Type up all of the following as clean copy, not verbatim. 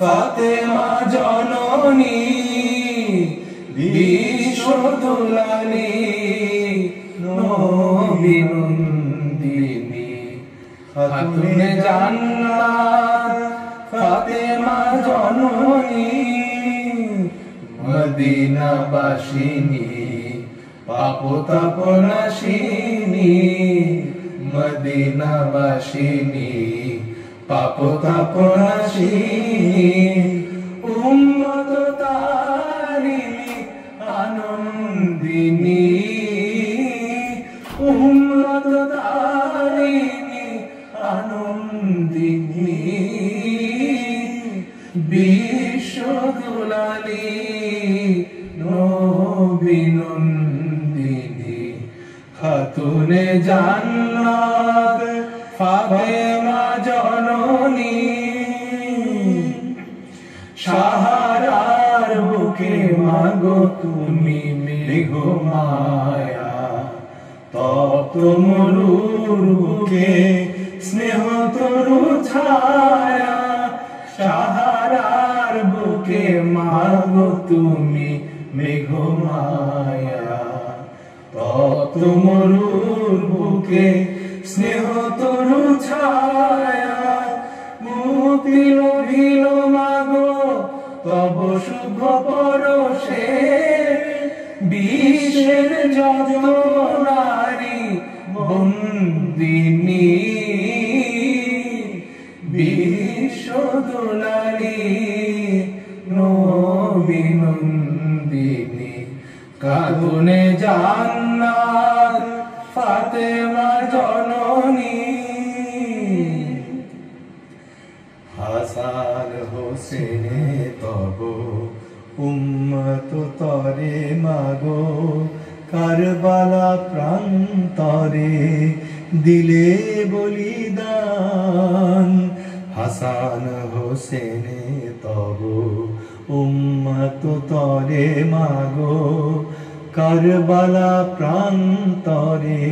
ফাতেমা জননী বিশ্বদুলালী নবী নন্দিনী খাতুনে জান্নাত ফাতেমা জননী মদিনাবাসিনী পাপ-তাপ নাশিনী মদিনাবাসিনী পাপ-তাপ নাশিনী উম্মত তারিণী আনন্দিনী উম্মত তারিণী আনন্দিনী বিশ্বদুলালী নবী নন্দিনী খাতুনে জান্নাত ফাতেমা জননী সাহারার বুকে মাগো তুমি মেঘমায়া তপ্ত মরুর বুকে স্নেহ তরু ছায়া সাহারার বুকে মাগো তুমি মেঘমায়া তপ্ত মরুর বুকে স্নেহ তরু ছায়া মুক্তি লোভিল মাগো তব শুভ পরশে বিশ্বের যত নারী বন্দিনী বিশ্বদুলালী নবী নন্দিনী খাতুনে জান্নাত ফাতেমা জননী হাসান হোসেনে তব উম্মত তরে মাগো কারবালা প্রান্তরে দিলে বলিদান হাসান হোসেনে তব উম্মত তরে মাগো কারবালা প্রান্তরে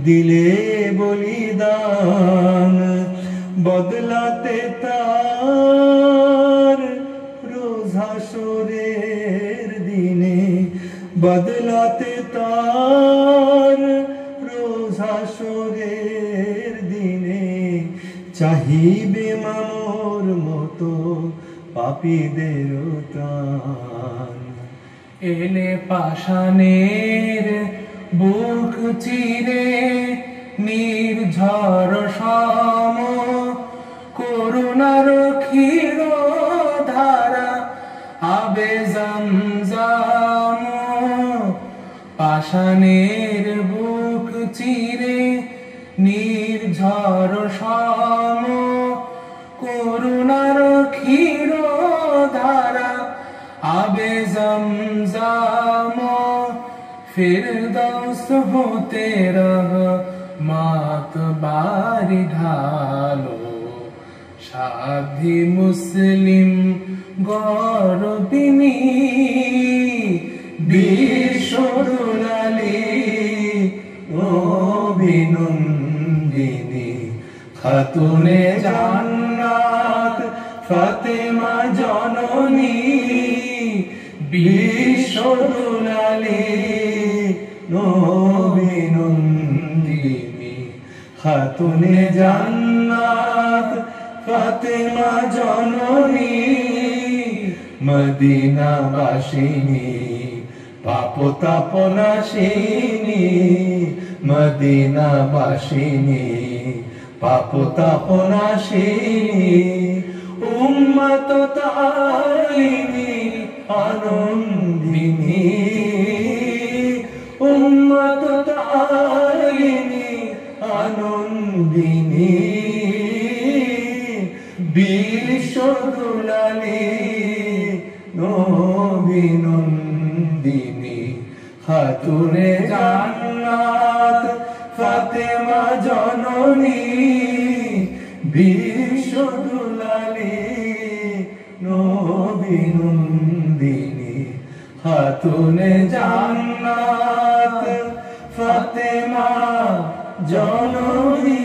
দিলে বলিদান বদলাতে তার রোজ হাসরের দিনে বদলাতে তার রোজ হাসরের দিনে চাহিবে মামর মতো পাপীদের ত্রাণ এলে পাষাণের বুক চিরে নির্ঝর সম করুণার ক্ষীর ধারা আবে জমজম পাষাণের বুক চিরে নির্ঝর সম করুণার ক্ষীর ধারা আবে জমজম ফিরদৌস হতে রহমত বারি ঢালো সাধী মুসলিম গর্বিনী বিশ্বদুলালী নবী নন্দিনী খাতুনে জান্নাত ফাতেমা জননী বিশ্বদুলালী নবী নন্দিনী খাতুনে জান্নাত ফাতেমা জননী মদিনাবাসিনী পাপ-তাপ নাশিনী মদিনাবাসিনী পাপ-তাপ নাশিনী উম্মত তারিণী আনন্দিনী উম্মত তারিণী আনন্দিনী বিশ্বদুলালী নবী নন্দিনী খাতুনে জান্নাত ফাতেমা জননী বিশ্বদুলালী নবী নন্দিনী খাতুনে জান্নাত ফাতেমা জননী।